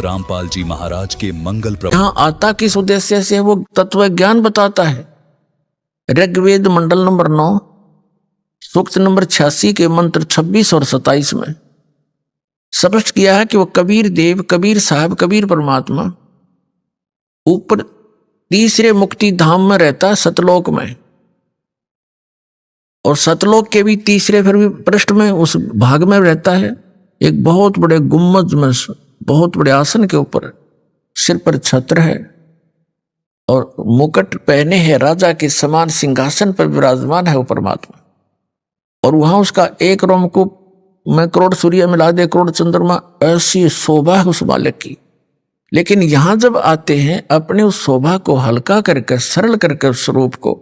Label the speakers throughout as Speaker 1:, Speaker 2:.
Speaker 1: रामपाल जी महाराज के मंगल
Speaker 2: यहाँ आता किस उद्देश्य से? वो तत्व ज्ञान बताता है। ऋग्वेद मंडल नंबर 9 सूक्त नंबर 86 के मंत्र 26 और 27 में स्पष्ट किया है कि वो कबीर देव, कबीर साहब, कबीर परमात्मा ऊपर तीसरे मुक्ति धाम में रहता है, सतलोक में। और सतलोक के भी तीसरे फिर भी पृष्ठ में उस भाग में रहता है, एक बहुत बड़े गुम्बद में, बहुत बड़े आसन के ऊपर, सिर पर छत्र है और मुकुट पहने है, राजा के समान सिंहासन पर विराजमान है वो परमात्मा। और वहां उसका एक रोमकूप में करोड़ सूर्य मिला दे, करोड़ चंद्रमा, ऐसी शोभा है उस बालक की। लेकिन यहां जब आते हैं, अपने उस शोभा को हल्का करके, सरल करके उस स्वरूप को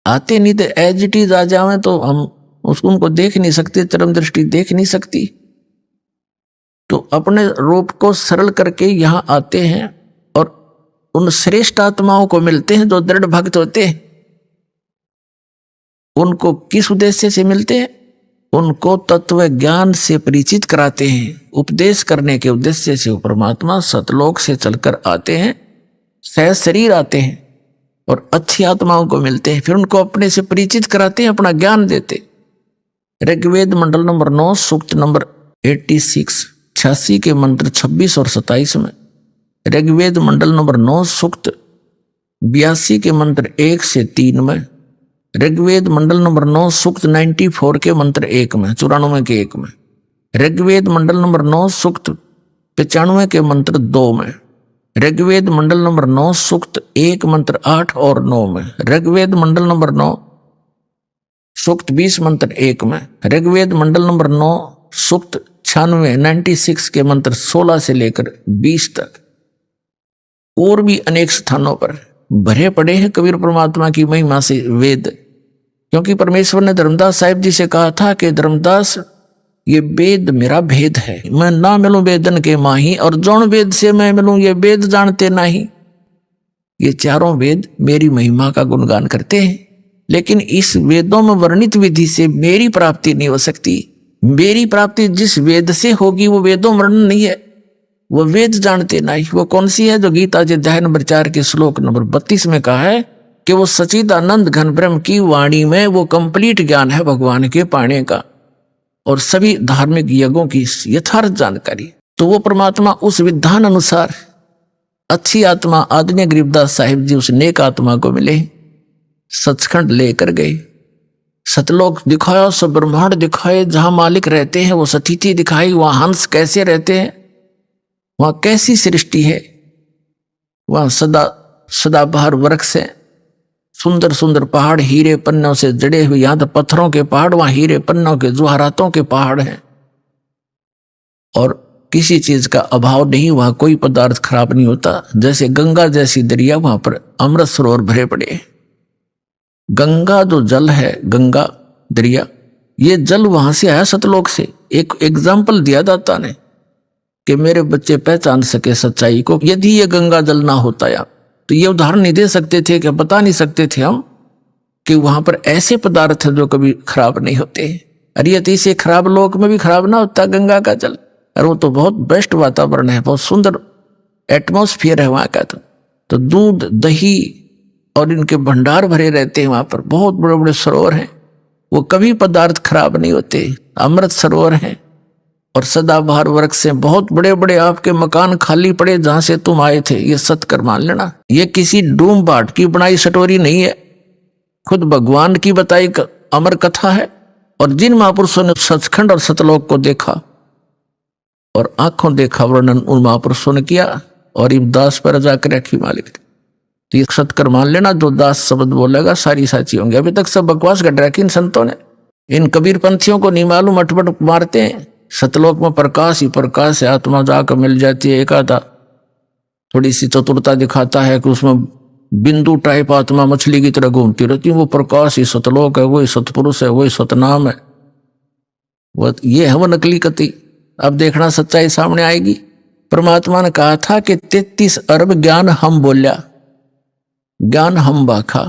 Speaker 2: आते नहीं तो एज इट इज आ जावे तो हम उसको उनको देख नहीं सकते, चरम दृष्टि देख नहीं सकती। तो अपने रूप को सरल करके यहां आते हैं और उन श्रेष्ठ आत्माओं को मिलते हैं जो दृढ़ भक्त होते हैं। उनको किस उद्देश्य से मिलते हैं? उनको तत्व ज्ञान से परिचित कराते हैं। उपदेश करने के उद्देश्य से वो परमात्मा सतलोक से चलकर आते हैं, सहज शरीर आते हैं और अच्छी आत्माओं को मिलते हैं, फिर उनको अपने से परिचित कराते हैं, अपना ज्ञान देते। ऋग्वेद मंडल नंबर 9 सूक्त नंबर 86 के मंत्र 26 और 27 में, ऋग्वेद मंडल नंबर 9 सूक्त 82 के मंत्र 1 से 3 में, ऋग्वेद मंडल नंबर 9 सूक्त 94 के मंत्र 1 में, 94 के 1 में, ऋग्वेद मंडल नंबर 9 सूक्त 95 के मंत्र 2 में, ऋग्वेद मंडल नंबर 9 सूक्त 1 मंत्र 8 और 9 में, ऋग्वेद मंडल नंबर 9 सूक्त 20 मंत्र 1 में, ऋग्वेद मंडल नंबर 9 सूक्त 96 के मंत्र 16 से लेकर 20 तक। और भी अनेक स्थानों पर भरे पड़े हैं कबीर परमात्मा की महिमा से वेद। क्योंकि परमेश्वर ने धर्मदास साहिब जी से कहा था कि धर्मदास, ये वेद मेरा भेद है, मैं ना मिलूं वेदन के माही, और जौन वेद से मैं मिलूं ये वेद जानते नहीं। ये चारों वेद मेरी महिमा का गुणगान करते हैं, लेकिन इस वेदों में वर्णित विधि से मेरी प्राप्ति नहीं हो सकती। मेरी प्राप्ति जिस वेद से होगी वो वेदों वर्णन नहीं है, वो वेद जानते नहीं। वो कौन सी है? जो गीता जी अध्याय नंबर 4 के श्लोक नंबर 32 में कहा है कि वो सच्चिदानंद घन ब्रह्म की वाणी में वो कंप्लीट ज्ञान है भगवान के पाने का और सभी धार्मिक यज्ञों की यथार्थ जानकारी। तो वो परमात्मा उस विधान अनुसार अच्छी आत्मा आदरणीय गरीबदास साहिब जी उस नेक आत्मा को मिले, सचखंड लेकर गए, सतलोक दिखाया, सब ब्रह्मांड दिखाए, जहां मालिक रहते हैं वो सतीथि दिखाई, वहां हंस कैसे रहते हैं, वहां कैसी सृष्टि है, वहां सदाबहार वृक्ष है, सुंदर सुंदर पहाड़ हीरे पन्नों से जड़े हुए, यहां तो पत्थरों के पहाड़, वहां हीरे पन्नों के जवाहरातों के पहाड़ हैं। और किसी चीज का अभाव नहीं, वहां कोई पदार्थ खराब नहीं होता। जैसे गंगा जैसी दरिया, वहां पर अमृत सरोवर भरे पड़े हैं। गंगा जो जल है, गंगा दरिया, ये जल वहां से आया सतलोक से। एक एग्जाम्पल दिया दाता ने कि मेरे बच्चे पहचान सके सच्चाई को। यदि ये गंगा जल ना होता या तो ये उदाहरण नहीं दे सकते थे, कि बता नहीं सकते थे हम कि वहां पर ऐसे पदार्थ हैं जो कभी खराब नहीं होते। अरे यदि से खराब लोक में भी खराब ना होता गंगा का जल। और वो तो बहुत बेस्ट वातावरण है, बहुत सुंदर एटमॉस्फेयर है वहां का। तो दूध, दही और इनके भंडार भरे रहते हैं वहां पर। बहुत बड़े बड़े सरोवर हैं, वो कभी पदार्थ खराब नहीं होते, अमृत सरोवर हैं। और सदाबहार वृक्ष से बहुत बड़े बड़े आपके मकान खाली पड़े जहां से तुम आए थे, ये सत्कर मान लेना। ये किसी डूम बाट की बनाई स्टोरी नहीं है, खुद भगवान की बताई अमर कथा है। और जिन महापुरुषों ने सचखंड और सतलोक को देखा और आंखों देखा वर्णन उन महापुरुषों ने किया, और इब दास पर जाकर रखी मालिक। तो ये सत्कर मान लेना, जो दास शब्द बोलेगा सारी साची होंगे। अभी तक सब बकवास कर रखी इन संतों ने। इन कबीर पंथियों को नहीं मालूम, अटपट मारते हैं। सतलोक में प्रकाश ही प्रकाश है, आत्मा जाकर मिल जाती है। एक आधा थोड़ी सी चतुरता दिखाता है कि उसमें बिंदु टाइप आत्मा मछली की तरह घूमती रहती है, वो प्रकाश ही सतलोक है, वही सतपुरुष है, वही सतनाम है। वो ये है वो नकली कति। अब देखना सच्चाई सामने आएगी। परमात्मा ने कहा था कि 33 अरब ज्ञान हम बोलिया, ज्ञान हम बाखा,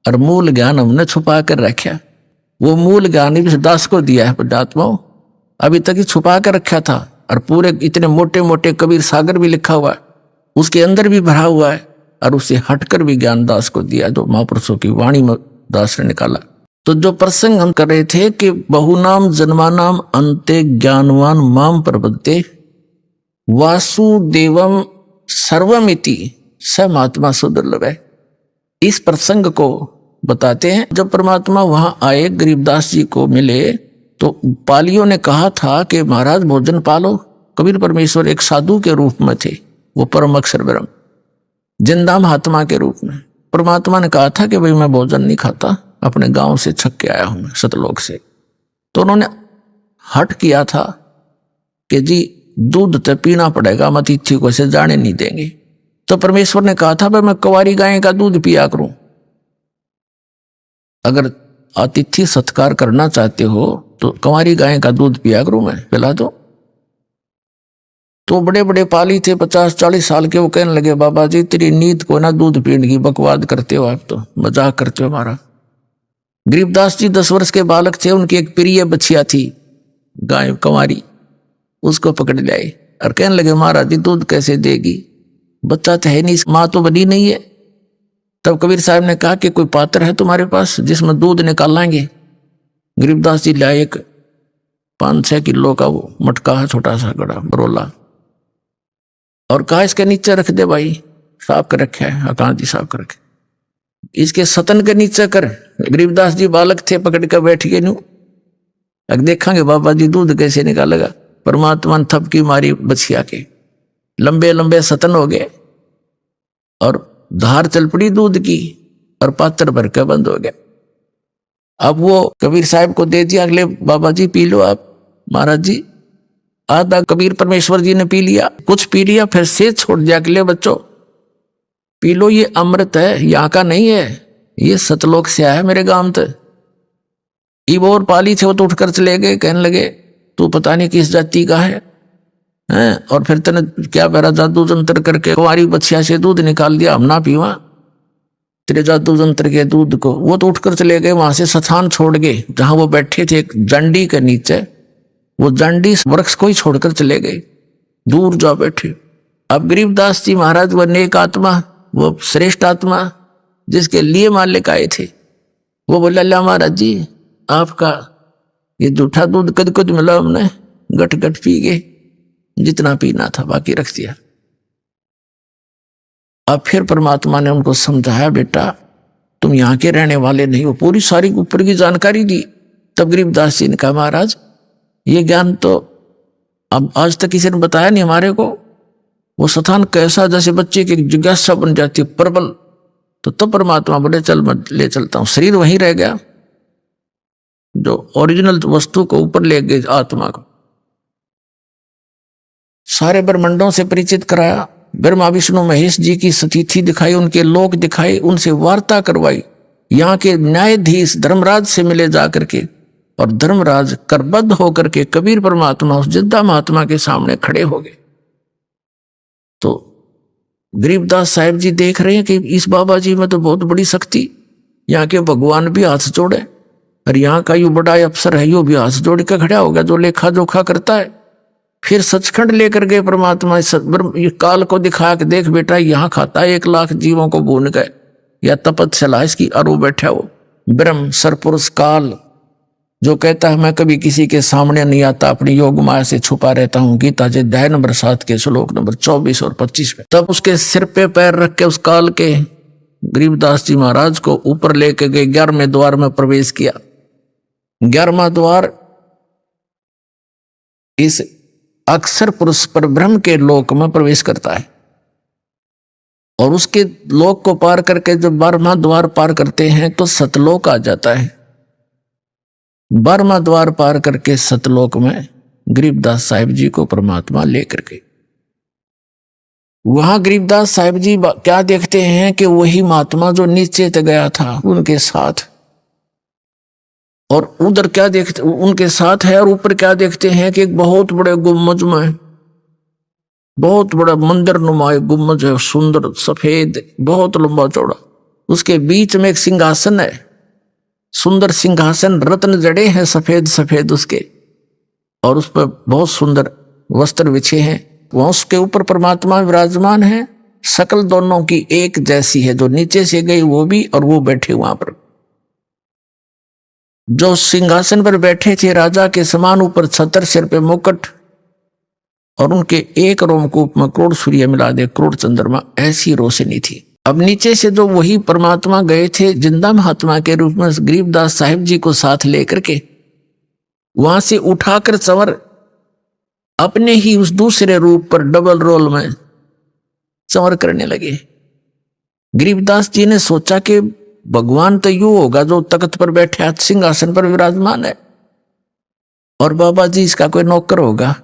Speaker 2: और मूल ज्ञान हमने छुपा कर रखा। वो मूल ज्ञान ही दास को दिया है पुण्यात्माओं, अभी तक ही छुपा कर रखा था। और पूरे इतने मोटे मोटे कबीर सागर भी लिखा हुआ है, उसके अंदर भी भरा हुआ है, और उसे हटकर भी ज्ञानदास को दिया, जो महापुरुषों की वाणी में दास ने निकाला। तो जो प्रसंग हम कर रहे थे कि बहुनाम जन्मानाम अंते ज्ञानवान माम प्रबद्धे वासुदेवम सर्वमिति स महात्मा सुदुर्लभ है। इस प्रसंग को बताते हैं। जब परमात्मा वहां आए, गरीबदास जी को मिले, तो पालियों ने कहा था कि महाराज भोजन पालो। कबीर परमेश्वर एक साधु के रूप में थे, वो परम अक्षर ब्रह्म जिंदा महात्मा के रूप में। परमात्मा ने कहा था कि भाई मैं भोजन नहीं खाता, अपने गांव से छक के आया हूं मैं सतलोक से। तो उन्होंने हट किया था कि जी दूध तो पीना पड़ेगा, मत अतिथि को ऐसे जाने नहीं देंगे। तो परमेश्वर ने कहा था भाई मैं कुंवारी गाय का दूध पिया करूं। अगर अतिथि सत्कार करना चाहते हो तो कुंवारी गाय का दूध पिया करूं, मैं पिला दो। तो बड़े बड़े पाली थे 50-40 साल के, वो कहने लगे बाबा जी तेरी नींद को ना दूध पीने की बकवाद करते हो, आप तो मजाक करते हो हमारा। गरीबदास जी 10 वर्ष के बालक थे, उनकी एक प्रिय बछिया थी गाय कुंवारी, उसको पकड़ लाए और कहने लगे महाराज जी दूध कैसे देगी, बच्चा तो है नहीं, माँ तो बनी नहीं है। तब कबीर साहब ने कहा कि कोई पात्र है तुम्हारे पास जिसमें दूध निकालेंगे। गरीबदास जी लाए एक 5-6 किलो का वो मटका है, छोटा सा गड़ा बरोला, और कहा इसके नीचे रख दे भाई, साफ कर रखे है, अकांत जी साफ कर रखे, इसके सतन के नीचे कर। गरीबदास जी बालक थे, पकड़ कर बैठ गए नू, अब देखेंगे बाबा जी दूध कैसे निकालेगा। परमात्मा ने थपकी मारी बछिया के, लंबे लंबे सतन हो गए और धार चल पड़ी दूध की, और पात्र भर के बंद हो गया। अब वो कबीर साहब को दे दिया, अगले बाबा जी पी लो आप। महाराज जी आधा कबीर परमेश्वर जी ने पी लिया, कुछ पी लिया, फिर से छोड़ दिया, अगले बच्चों पी लो, ये अमृत है, यहाँ का नहीं है, ये सतलोक से आया मेरे गांव तक। इब और पाली थे, वो तो उठकर चले गए, कहने लगे तू पता नहीं किस जाति का है, और फिर तने क्या मेरा जादू जंत्र करके कुंवारी बछिया से दूध निकाल दिया, हम ना पीवा तेरे जादू जंत्र के दूध को। वो तो उठकर चले गए, वहां से स्थान छोड़ गए जहां वो बैठे थे, एक जंडी के नीचे, वो जंडी वृक्ष को ही छोड़कर चले गए, दूर जा बैठे। अब गरीबदास जी महाराज वो नेक आत्मा, वो श्रेष्ठ आत्मा जिसके लिए मालिक आए थे, वो बोला ला महाराज जी आपका ये जूठा दूध कद कद मिला, हमने गट गट पी गए, जितना पीना था बाकी रख दिया। अब फिर परमात्मा ने उनको समझाया बेटा तुम यहाँ के रहने वाले नहीं हो, पूरी सारी ऊपर की जानकारी दी। तब गरीबदास जी ने कहा महाराज ये ज्ञान तो अब आज तक किसी ने बताया नहीं हमारे को। वो स्थान कैसा, जैसे बच्चे की जिज्ञासा बन जाती है प्रबल। तो तब परमात्मा बोले चल मैं ले चलता हूं। शरीर वहीं रह गया, जो ओरिजिनल वस्तु को ऊपर ले गए आत्मा को। सारे ब्रह्मांडों से परिचित कराया, ब्रह्मा विष्णु महेश जी की स्थिति दिखाई, उनके लोक दिखाए, उनसे वार्ता करवाई। यहाँ के न्यायाधीश धर्मराज से मिले जाकर के, और धर्मराज करबद्ध होकर के कबीर परमात्मा उस जिंदा महात्मा के सामने खड़े हो गए। तो गरीबदास साहिब जी देख रहे हैं कि इस बाबा जी में तो बहुत बड़ी शक्ति, यहाँ के भगवान भी हाथ जोड़े, और यहाँ का यू बड़ा अफसर है यो भी हाथ जोड़ के खड़ा होगा, जो लेखा जोखा करता है। फिर सचखंड लेकर गए परमात्मा, ये काल को दिखाया कि देख बेटा यहाँ खाता है 1 लाख जीवों को भून गए, या तपस्या इसकी, और वो बैठा वो ब्रह्म सरपुरुष काल जो कहता है मैं कभी किसी के सामने नहीं आता, अपनी योग माया से छुपा रहता हूँ। गीता जी अध्याय नंबर 7 के श्लोक नंबर 24 और 25 में। तब उसके सिर पे पैर रख के उस काल के गरीबदास जी महाराज को ऊपर लेके गए, 11वें द्वार में प्रवेश किया। 11वां द्वार इस अक्षर पुरुष पर ब्रह्म के लोक में प्रवेश करता है, और उसके लोक को पार करके जब 12वां द्वार पार करते हैं तो सतलोक आ जाता है। 12वां द्वार पार करके सतलोक में गरीबदास साहिब जी को परमात्मा लेकर गए। वहां गरीबदास साहिब जी क्या देखते हैं कि वही महात्मा जो नीचे तक गया था उनके साथ, और उधर क्या देखते उनके साथ है, और ऊपर क्या देखते हैं कि एक बहुत बड़े गुम्बज में, बहुत बड़ा मंदिर नुमा गुम्बज है, सुंदर सफेद बहुत लंबा चौड़ा। उसके बीच में एक सिंहासन है, सुंदर सिंहासन, रत्न जड़े हैं सफेद सफेद उसके, और उस पर बहुत सुंदर वस्त्र बिछे हैं, वहां उसके ऊपर परमात्मा विराजमान है। शकल दोनों की एक जैसी है, जो नीचे से गई वो भी और वो बैठे वहां पर। जो सिंहासन पर बैठे थे राजा के समान, ऊपर छतर, सिर पे मुकुट, और उनके एक रोमकूप में करोड़ सूर्य मिला दे, करोड़ चंद्रमा, ऐसी रोशनी थी। अब नीचे से जो वही परमात्मा गए थे जिंदा महात्मा के रूप में गरीबदास साहिब जी को साथ लेकर के, वहां से उठाकर चंवर अपने ही उस दूसरे रूप पर डबल रोल में चंवर करने लगे। गरीबदास जी ने सोचा कि भगवान तो यूं होगा जो तख्त पर बैठे हाथ सिंहासन पर विराजमान है, और बाबा जी इसका कोई नौकर होगा।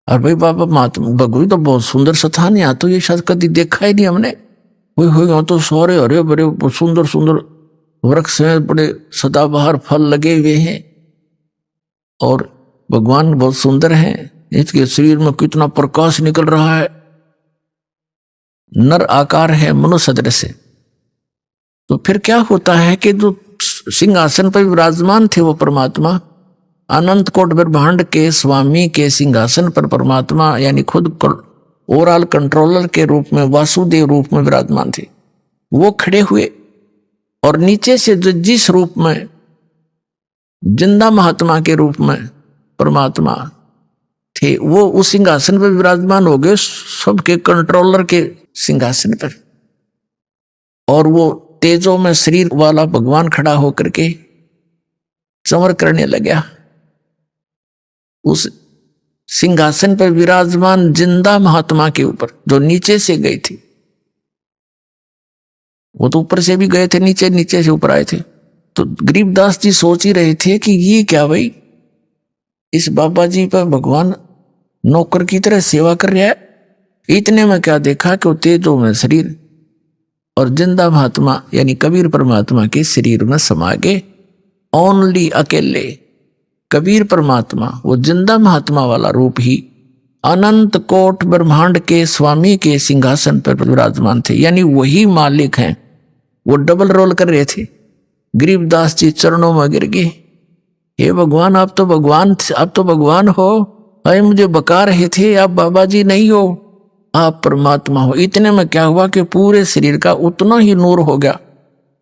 Speaker 2: और भाई बाबा महात्मा भगवी तो बहुत सुंदर स्थान, यहाँ तो ये शायद कभी देखा ही नहीं हमने। यहाँ तो सारे हरे भरे सुंदर सुंदर वृक्ष हैं, बड़े सदाबहार फल लगे हुए हैं, और भगवान बहुत सुंदर हैं। इसके शरीर में कितना प्रकाश निकल रहा है, नर आकार है, मनुष्य सदृश से। तो फिर क्या होता है कि जो सिंहासन पर विराजमान थे वो परमात्मा, अनंत कोट ब्रह्मांड के स्वामी के सिंहासन पर परमात्मा यानी खुद ओवरऑल कंट्रोलर के रूप में, वासुदेव रूप में विराजमान थे। वो खड़े हुए और नीचे से जो जिस रूप में जिंदा महात्मा के रूप में परमात्मा थे, वो उस सिंहासन पर विराजमान हो गए, सबके कंट्रोलर के सिंहासन पर। और वो तेजों में शरीर वाला भगवान खड़ा होकर के चंवर करने लगा। उस सिंहासन पर विराजमान जिंदा महात्मा के ऊपर, जो नीचे से गए थे, वो तो ऊपर से भी गए थे, नीचे नीचे से ऊपर आए थे। तो गरीबदास जी सोच ही रहे थे कि ये क्या भाई, इस बाबा जी पर भगवान नौकर की तरह सेवा कर रहा है। इतने में क्या देखा कि वो तेजों में शरीर और जिंदा महात्मा यानी कबीर परमात्मा के शरीर में समा गए। ओनली अकेले कबीर परमात्मा, वो जिंदा महात्मा वाला रूप ही अनंत कोट ब्रह्मांड के स्वामी के सिंहासन पर विराजमान थे, यानी वही मालिक हैं। वो डबल रोल कर रहे थे। गरीबदास जी चरणों में गिर गए, हे भगवान आप तो भगवान हो, अरे मुझे बका रहे थे आप बाबा जी नहीं हो, आप परमात्मा हो। इतने में क्या हुआ कि पूरे शरीर का उतना ही नूर हो गया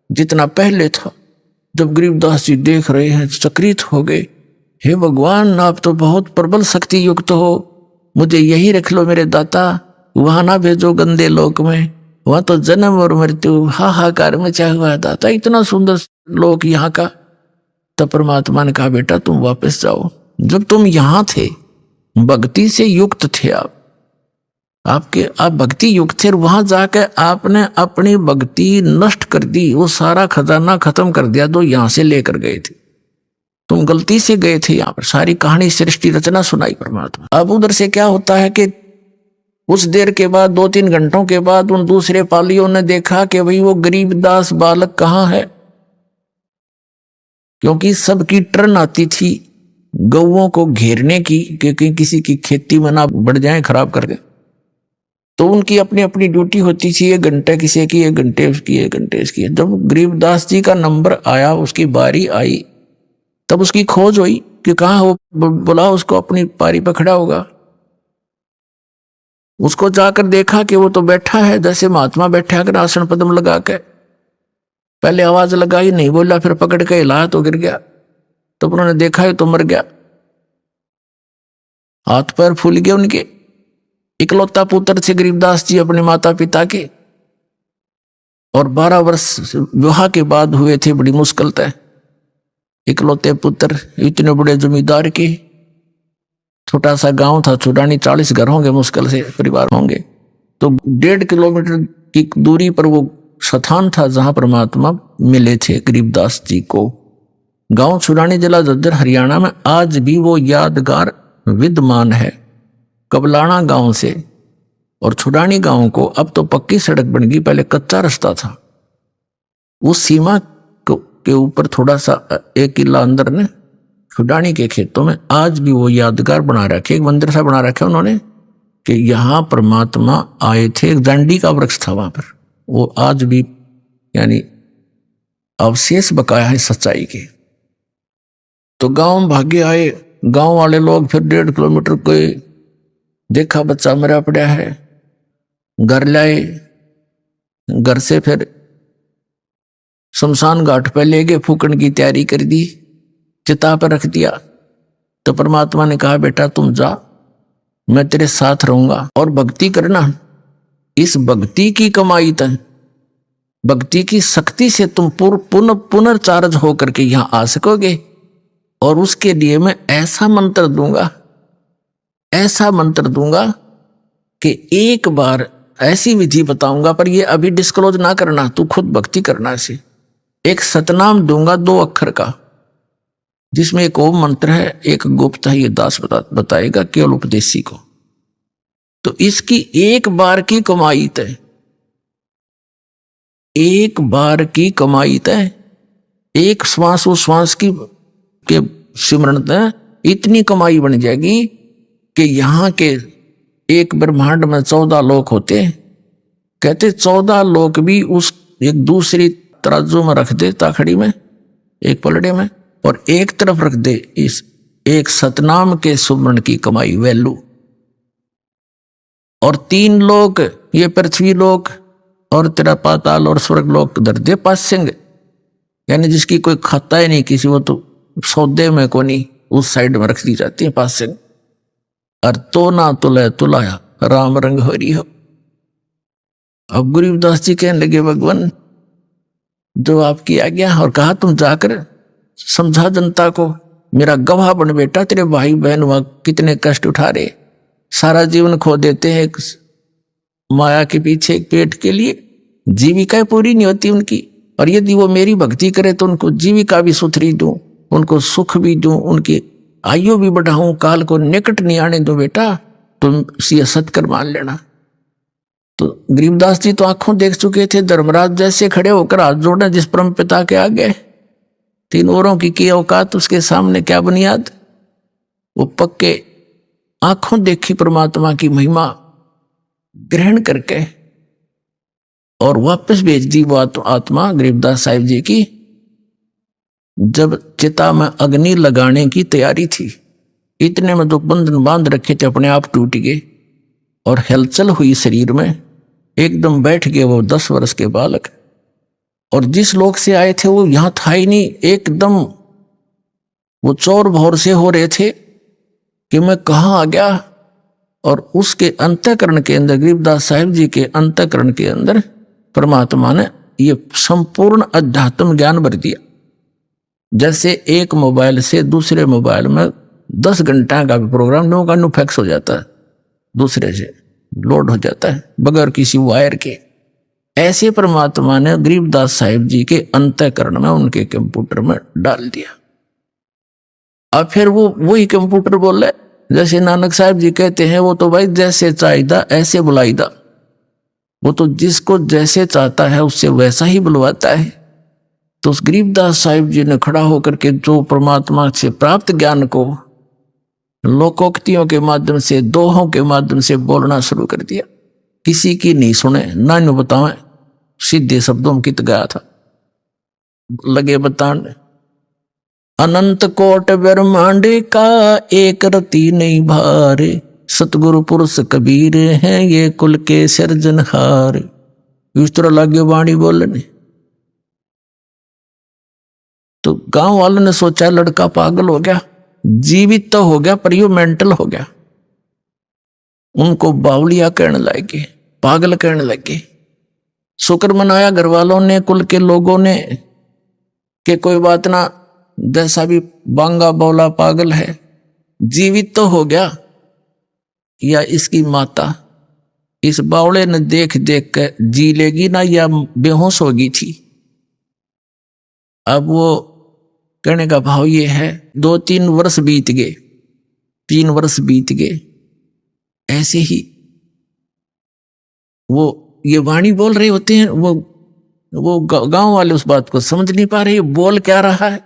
Speaker 2: जितना पहले था। जब गरीबदास जी देख रहे हैं चकित हो गए, हे भगवान आप तो बहुत प्रबल शक्ति युक्त हो, मुझे यही रख लो मेरे दाता, वहां ना भेजो गंदे लोक में, वहां तो जन्म और मृत्यु हाहाकार मचा हुआ है दाता, इतना सुंदर लोक यहाँ का। तब परमात्मा ने कहा बेटा तुम वापस जाओ, जब तुम यहाँ थे भक्ति से युक्त थे, आप भक्ति युक्त थे, वहां जाकर आपने अपनी भक्ति नष्ट कर दी, वो सारा खजाना खत्म कर दिया जो यहां से लेकर गए थे। तुम गलती से गए थे, यहाँ पर सारी कहानी सृष्टि रचना सुनाई परमात्मा। अब उधर से क्या होता है कि कुछ देर के बाद 2-3 घंटों के बाद उन दूसरे पालियों ने देखा कि भाई वो गरीबदास बालक कहाँ है, क्योंकि सबकी टर्न आती थी गौओं को घेरने की, क्योंकि किसी की खेती में ना बढ़ जाए खराब कर दे। तो उनकी अपनी अपनी ड्यूटी होती थी, 1 घंटे किसी की, 1 घंटे उसकी, 1 घंटे इसकी। जब गरीबदास जी का नंबर आया, उसकी बारी आई, तब उसकी खोज हुई कि कहाँ वो, बुला उसको, अपनी पारी पर खड़ा होगा। उसको जाकर देखा कि वो तो बैठा है जैसे महात्मा बैठा है, आसन पद्म लगा के। पहले आवाज लगाई, नहीं बोला, फिर पकड़ के हिलाया तो गिर गया। तो उन्होंने देखा है तो मर गया, हाथ पैर फूल गए उनके। इकलौता पुत्र थे गरीबदास जी अपने माता पिता के, और 12 वर्ष विवाह के बाद हुए थे, बड़ी मुश्किल तय। इकलौते पुत्र इतने बड़े जमींदार के, छोटा सा गांव था छुडानी, 40 घर होंगे मुश्किल से, परिवार होंगे। तो 1.5 किलोमीटर की दूरी पर वो स्थान था जहां परमात्मा मिले थे गरीबदास जी को। गांव छुडानी जिला झज्जर हरियाणा में आज भी वो यादगार विद्यमान है। कबलाना गांव से और छुडानी गांव को अब तो पक्की सड़क बन गई, पहले कच्चा रास्ता था। उस सीमा के ऊपर थोड़ा सा 1 किला अंदर ने छुडानी के खेतों में आज भी वो यादगार बना रखे, एक मंदिर सा बना रखा उन्होंने कि यहाँ परमात्मा आए थे। एक जांडी का वृक्ष था वहां पर, वो आज भी यानी अवशेष बकाया है सच्चाई के। तो गांव भागे आए, गांव वाले लोग फिर 1.5 किलोमीटर कोई देखा बच्चा मरा पड़ा है, घर लाए, घर से फिर शमशान घाट पे ले गए, फूकन की तैयारी कर दी, चिता पर रख दिया। तो परमात्मा ने कहा बेटा तुम जा, मैं तेरे साथ रहूंगा और भक्ति करना। इस भक्ति की कमाई तक, भक्ति की शक्ति से तुम पुनर्चार्ज होकर के यहां आ सकोगे। और उसके लिए मैं ऐसा मंत्र दूंगा, ऐसा मंत्र दूंगा कि एक बार ऐसी विधि बताऊंगा, पर ये अभी डिस्क्लोज ना करना, तू खुद भक्ति करना से। एक सतनाम दूंगा 2 अक्षर का, जिसमें एक ओम मंत्र है, एक गुप्त है, ये दास बताएगा केवल उपदेशी को। तो इसकी एक बार की कमाई तय, एक बार की कमाई तय, एक श्वास उस श्वास की के सिमरण तय इतनी कमाई बन जाएगी कि यहां के एक ब्रह्मांड में 14 लोक होते, कहते 14 लोक भी उस एक दूसरी तराजू में रख दे, ताखड़ी में, एक पलड़े में, और एक तरफ रख दे इस एक सतनाम के सुमरण की कमाई वैल्यू। और 3 लोक, ये पृथ्वी लोक और तेरा पाताल और स्वर्ग लोक धर दे पास्यंग, यानी जिसकी कोई खाता ही नहीं किसी, वो तो सौदे में को नहीं, उस साइड में रख दी जाती है पास्यंग। और तो ना तुले तुलाया राम रंग हरी हो। अब गरीबदास जी कहने लगे भगवान जो आपकी आज्ञा, और कहा तुम जाकर समझा जनता को, मेरा गवाह बन बेटा, तेरे भाई बहन वहां कितने कष्ट उठा रहे, सारा जीवन खो देते हैं एक माया के पीछे, एक पेट के लिए, जीविका पूरी नहीं होती उनकी। और यदि वो मेरी भक्ति करे तो उनको जीविका भी सुथरी दूं, उनको सुख भी दूं, उनकी आयु भी बढ़ाऊं, काल को निकट नहीं आने दो बेटा, तुम सियासत कर मान लेना। तो गरीबदास जी तो आंखों देख चुके थे, धर्मराज जैसे खड़े होकर हाथ जोड़े जिस परम पिता के आगे, 3 औरों की औकात, उसके सामने क्या बुनियाद। वो पक्के आंखों देखी परमात्मा की महिमा ग्रहण करके और वापस भेज दी वो आत्मा गरीबदास साहिब जी की। जब चिता में अग्नि लगाने की तैयारी थी, इतने में तो बंधन बांध रखे थे अपने आप टूट गए और हलचल हुई शरीर में, एकदम बैठ गए वो 10 वर्ष के बालक। और जिस लोक से आए थे वो यहां था ही नहीं, एकदम वो चौर भौर से हो रहे थे कि मैं कहाँ आ गया। और उसके अंतःकरण के अंदर, गरीबदास साहिब जी के अंतःकरण के अंदर परमात्मा ने ये संपूर्ण अध्यात्म ज्ञान भर दिया। जैसे एक मोबाइल से दूसरे मोबाइल में 10 घंटा का भी प्रोग्राम लोगों का नुफैक्स हो जाता है, दूसरे से लोड हो जाता है बगैर किसी वायर के। ऐसे परमात्मा ने गरीबदास साहिब जी के अंतःकरण में, उनके कंप्यूटर में डाल दिया। अब फिर वो वही कंप्यूटर बोले, जैसे नानक साहब जी कहते हैं, वो तो भाई जैसे चाहिदा ऐसे बुलाईदा, वो तो जिसको जैसे चाहता है उससे वैसा ही बुलवाता है। तो उस गरीबदास साहिब जी ने खड़ा होकर के जो परमात्मा से प्राप्त ज्ञान को लोकोक्तियों के माध्यम से, दोहों के माध्यम से बोलना शुरू कर दिया। किसी की नहीं सुने, ना नु बतावे, सीधे शब्दों में कित गया था, लगे बताने। अनंत कोट ब्रह्मांड का एक रति नहीं भारे, सतगुरु पुरुष कबीर हैं ये कुल के सिरजनहार। इस तरह लगे वाणी बोलने। तो गांव वालों ने सोचा लड़का पागल हो गया, जीवित तो हो गया पर यो मेंटल हो गया। उनको बावलिया कहने लगे, पागल कहने लगे। शुक्र मनाया घर वालों ने, कुल के लोगों ने, कि कोई बात ना, जैसा भी बांगा बौला पागल है, जीवित तो हो गया। या इसकी माता इस बावड़े ने देख देख कर जी लेगी ना, या बेहोश होगी थी। अब वो कहने का भाव ये है, 2-3 वर्ष बीत गए, 3 वर्ष बीत गए, ऐसे ही वो ये वाणी बोल रहे होते हैं। वो गांव वाले उस बात को समझ नहीं पा रहे, बोल क्या रहा है।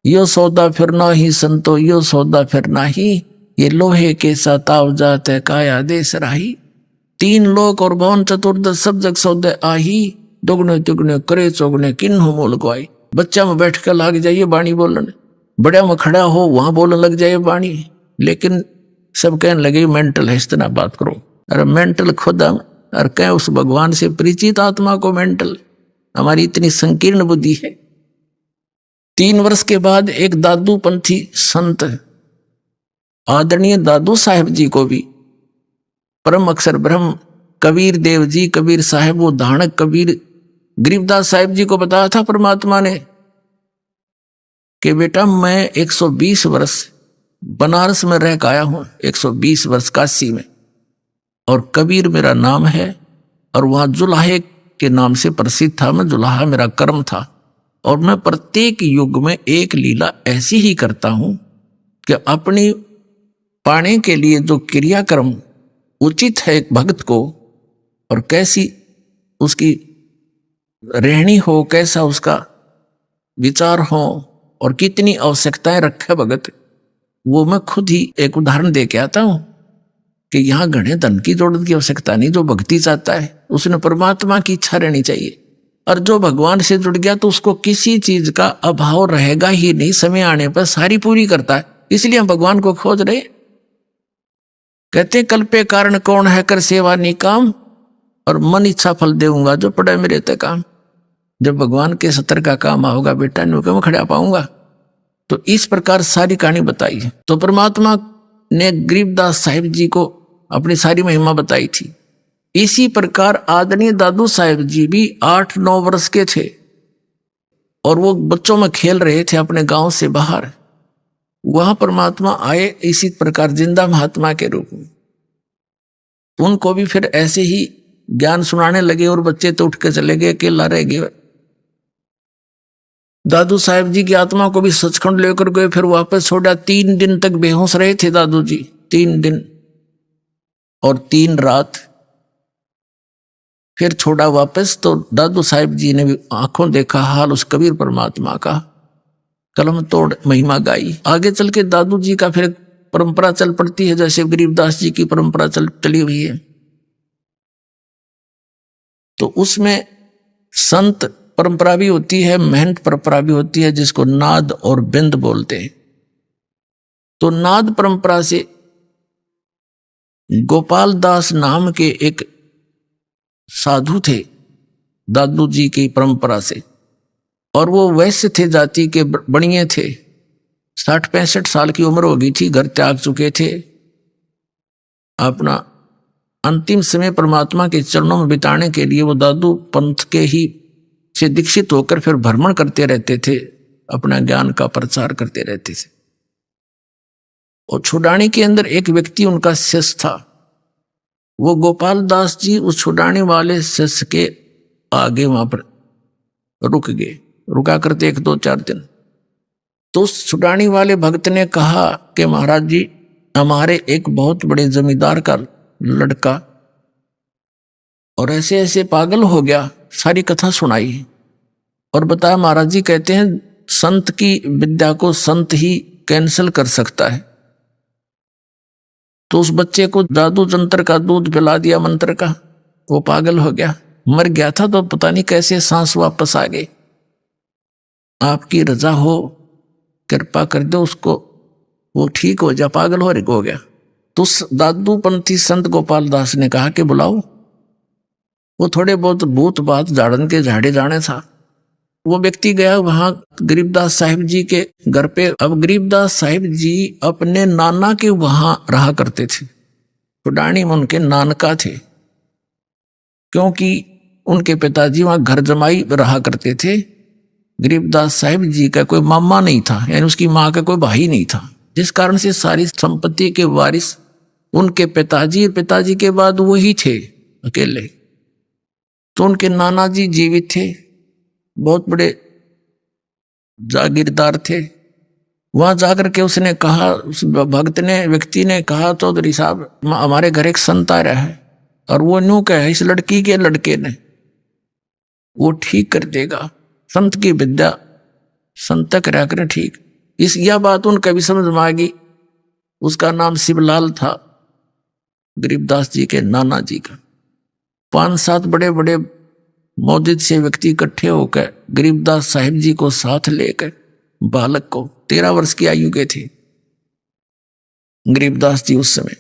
Speaker 2: यो सौदा फिर ना ही संतो, यो सौदा फिर ना ही, ये लोहे के सताव जाते काया देश राही। 3 लोक और 52 चतुर्दश सब जग सौदे आही, दुगने दुगने करे चौगने किन्हु मूल गवाई। बच्चा में बैठ कर लाग जाइए बाणी बोलने, बड़ा में खड़ा हो वहां बोलने लग जाए वाणी, लेकिन सब कहने लगे मेंटल है, इस तरह बात करो। अरे मेंटल खुद हम, और कह उस भगवान से परिचित आत्मा को मेंटल, हमारी इतनी संकीर्ण बुद्धि है। 3 वर्ष के बाद एक दादू पंथी संत आदरणीय दादू साहेब जी को भी परम अक्षर ब्रह्म कबीर देव जी, कबीर साहेब, वो धानक कबीर गरीबदास साहेब जी को बताया था परमात्मा ने कि बेटा मैं 120 वर्ष बनारस में रह के आया हूं, 120 वर्ष काशी में, और कबीर मेरा नाम है, और वहां जुलाहे के नाम से प्रसिद्ध था, मैं जुलाहा मेरा कर्म था, और मैं प्रत्येक युग में एक लीला ऐसी ही करता हूं कि अपनी पाने के लिए जो क्रियाक्रम उचित है एक भक्त को, और कैसी उसकी रहनी हो, कैसा उसका विचार हो, और कितनी आवश्यकताएं रखे भगत, वो मैं खुद ही एक उदाहरण दे के आता हूं कि यहाँ घने धन की जरूरत की आवश्यकता नहीं। जो भक्ति चाहता है उसने परमात्मा की इच्छा रहनी चाहिए, और जो भगवान से जुड़ गया तो उसको किसी चीज का अभाव रहेगा ही नहीं, समय आने पर सारी पूरी करता है। इसलिए हम भगवान को खोज रहे। कहते कल्पे कारण कौन है कर सेवा निकाम, और मन इच्छा फल देऊंगा जो पड़े मेरे ते काम। जब भगवान के सतर का काम होगा बेटा, न्यू मैं खड़ा पाऊंगा। तो इस प्रकार सारी कहानी बताई है। तो परमात्मा ने गरीबदास साहिब जी को अपनी सारी महिमा बताई थी। इसी प्रकार आदरणीय दादू साहिब जी भी 8-9 वर्ष के थे, और वो बच्चों में खेल रहे थे अपने गांव से बाहर। वहां परमात्मा आए इसी प्रकार जिंदा महात्मा के रूप में। उनको भी फिर ऐसे ही ज्ञान सुनाने लगे, और बच्चे तो उठ के चले गए, अकेला रह गए। दादू साहिब जी की आत्मा को भी सचखंड लेकर गए, फिर वापस छोड़ा। 3 दिन तक बेहोश रहे थे दादू जी, 3 दिन और 3 रात, फिर छोड़ा वापस। तो दादू साहिब जी ने भी आंखों देखा हाल उस कबीर परमात्मा का, कलम तोड़ महिमा गाई। आगे चल के दादू जी का फिर परंपरा चल पड़ती है, जैसे गरीबदास जी की परंपरा चली हुई है। तो उसमें संत परंपरा भी होती है, महंत परंपरा भी होती है, जिसको नाद और बिंद बोलते हैं। तो नाद परंपरा से गोपाल दास नाम के एक साधु थे दादू जी की परंपरा से, और वो वैश्य थे, जाति के बणिए थे। 60-65 साल की उम्र हो गई थी, घर त्याग चुके थे। अपना अंतिम समय परमात्मा के चरणों में बिताने के लिए वो दादू पंथ के ही से दीक्षित होकर फिर भ्रमण करते रहते थे, अपना ज्ञान का प्रचार करते रहते थे। और छुड़ानी के अंदर एक व्यक्ति उनका शिष्य था। वो गोपाल दास जी उस छुड़ाने वाले शिष्य के आगे वहां पर रुक गए, रुका करते 1-2-4 दिन। तो उस छुड़ाने वाले भक्त ने कहा कि महाराज जी, हमारे एक बहुत बड़े जमींदार का लड़का और ऐसे ऐसे पागल हो गया, सारी कथा सुनाई और बताया महाराज जी कहते हैं संत की विद्या को संत ही कैंसिल कर सकता है। तो उस बच्चे को जादू जंत्र का दूध पिला दिया, मंत्र का, वो पागल हो गया, मर गया था। तो पता नहीं कैसे सांस वापस आ गए। आपकी रजा हो, कृपा कर दो उसको, वो ठीक हो जा, पागल हो गया। तो उस दादू पंथी संत गोपाल दास ने कहा कि बुलाओ। वो थोड़े बहुत भूत बात झाड़न के झाड़े जाने था। वो व्यक्ति गया वहां गरीबदास साहिब जी के घर पे। अब गरीबदास साहिब जी अपने नाना के वहां रहा करते थे, छुड़ानी में उनके नानका थे, क्योंकि उनके पिताजी वहां घर जमाई रहा करते थे। गरीबदास साहिब जी का कोई मामा नहीं था, यानी उसकी माँ का कोई भाई नहीं था, जिस कारण से सारी संपत्ति के वारिस उनके पिताजी, पिताजी के बाद वही थे अकेले। तो उनके नाना जी जीवित थे, बहुत बड़े जागीरदार थे। वहां जाकर के उसने कहा, उस भक्त ने, व्यक्ति ने कहा, चौधरी साहब हमारे घर एक संत आ रहा है और वो न्यू कहा इस लड़की के लड़के ने वो ठीक कर देगा, संत की विद्या संत करा करें ठीक। इस यह बात उनका भी समझ में आ गई। उसका नाम शिवलाल था, गरीबदास जी के नाना जी का। 5-7 बड़े बड़े मौजूद से व्यक्ति इकट्ठे होकर गरीबदास साहिब जी को साथ लेकर बालक को, 13 वर्ष की आयु के थे गरीबदास जी उस समय।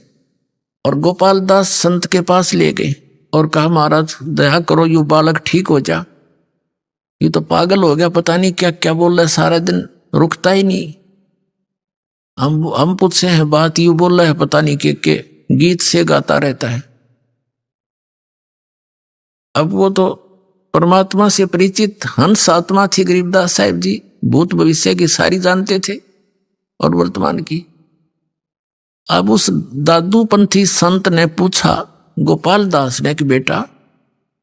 Speaker 2: और गोपाल दास संत के पास ले गए और कहा महाराज दया करो, यू बालक ठीक हो जा, ये तो पागल हो गया, पता नहीं क्या क्या बोल रहा है, सारा दिन रुकता ही नहीं। हम पूछे हैं बात, यू बोल रहा है पता नहीं के गीत से गाता रहता है। अब वो तो परमात्मा से परिचित हंस आत्मा थी गरीबदास साहिब जी, भूत भविष्य की सारी जानते थे और वर्तमान की। अब उस दादूपंथी संत ने पूछा गोपाल दास ने कि बेटा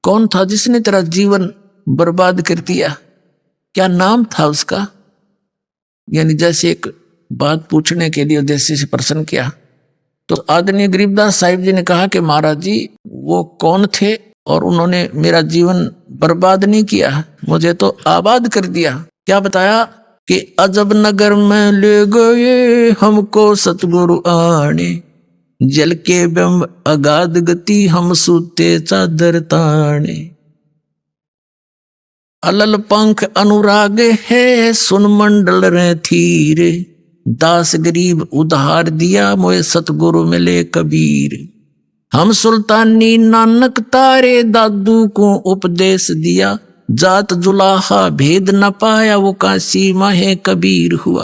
Speaker 2: कौन था जिसने तेरा जीवन बर्बाद कर दिया, क्या नाम था उसका? यानी जैसे एक बात पूछने के लिए उद्देश्य से प्रश्न किया। तो आदरणीय गरीबदास साहिब जी ने कहा कि महाराज जी वो कौन थे और उन्होंने मेरा जीवन बर्बाद नहीं किया, मुझे तो आबाद कर दिया। क्या बताया कि अजब नगर में ले गए हमको सतगुरु आने, जल के बिंब अगाध गति हम सूते चादर ताने। अलल पंख अनुराग है सुन मंडल रे थीरे, दास गरीब उधार दिया मोए सतगुरु मिले कबीर। हम सुल्तानी नानक तारे दादू को उपदेश दिया, जात जुलाहा भेद न पाया वो काशी माहे कबीर हुआ।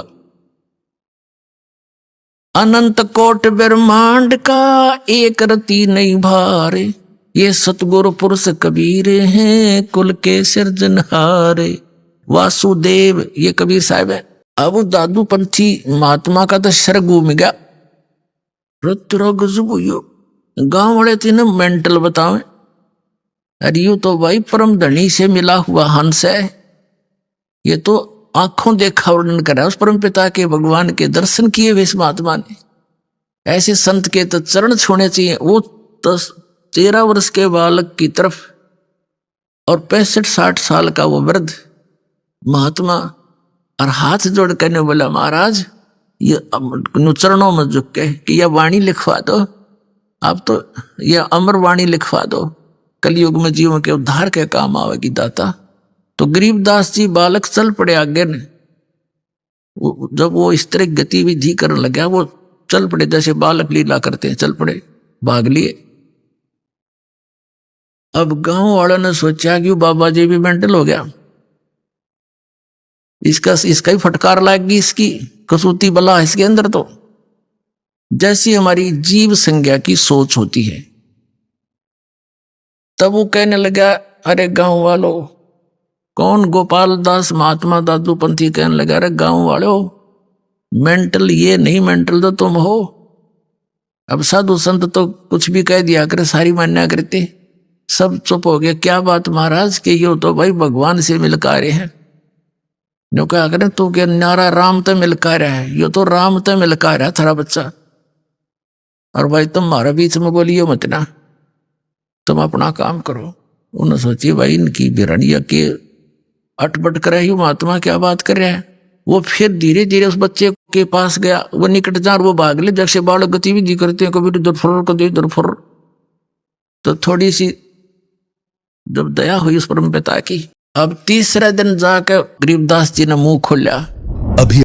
Speaker 2: अनंत कोट ब्रह्मांड का एक रति नहीं भारे, ये सतगुरु पुरुष कबीर हैं कुल के सिरजनहारे। वासुदेव ये कबीर साहब है। अब दादू पंथी महात्मा का तो सर घूम गया। गांव वाले थे ना मेंटल बतावे, अरे यू तो भाई परम धनी से मिला हुआ हंस है, ये तो आंखों देखा वर्णन करा उस परम पिता के भगवान के दर्शन किए हुए इस महात्मा ने। ऐसे संत के तो चरण छूने चाहिए। वो 13 वर्ष के बालक की तरफ और 65-60 साल का वो वृद्ध महात्मा और हाथ जोड़ करने बोला महाराज ये चरणों में झुक के कि यह वाणी लिखवा दो, आप तो यह अमर वाणी लिखवा दो, कलयुग में जीवों के उद्धार के काम आवेगी दाता। तो गरीबदास जी बालक चल पड़े आगे ने। जब वो इस तरह गतिविधि करने लगा वो चल पड़े जैसे बालक लीला करते हैं, चल पड़े, भाग लिए। अब गांव वालों ने सोचा कि बाबा जी भी मेंटल हो गया, इसका ही फटकार लाएगी, इसकी कसूती बला है इसके अंदर। तो जैसी हमारी जीव संज्ञा की सोच होती है, तब वो कहने लगा अरे गांव वालों, कौन गोपाल दास महात्मा दादू पंथी कहने लगा अरे गांव वालों मेंटल ये नहीं, मेंटल तो तुम हो। अब साधु संत तो कुछ भी कह दिया करे, सारी मान्या करते, सब चुप हो गए। क्या बात महाराज के यो तो भाई भगवान से मिलका रहे हैं। जो क्या करें तू क्या नारा राम तो मिलका रहा है, यो तो राम तो मिलका रहा थारा बच्चा, और भाई तुम हमारा बीच में बोलियो मत ना, तुम अपना काम करो। उन्होंने सोची भाई इनकी बिरनिया के अटपट कर रही महात्मा क्या बात कर रहा है। वो फिर धीरे धीरे उस बच्चे के पास गया, वो निकट जा, वो भाग ले जैसे बालक गतिविधि करते हैं, कभी इधर फुर कभी इधर फुर। तो थोड़ी सी जब दया हुई उस परम पिता की, अब तीसरे दिन जाकर गरीबदास जी ने मुंह खोला।
Speaker 1: अभी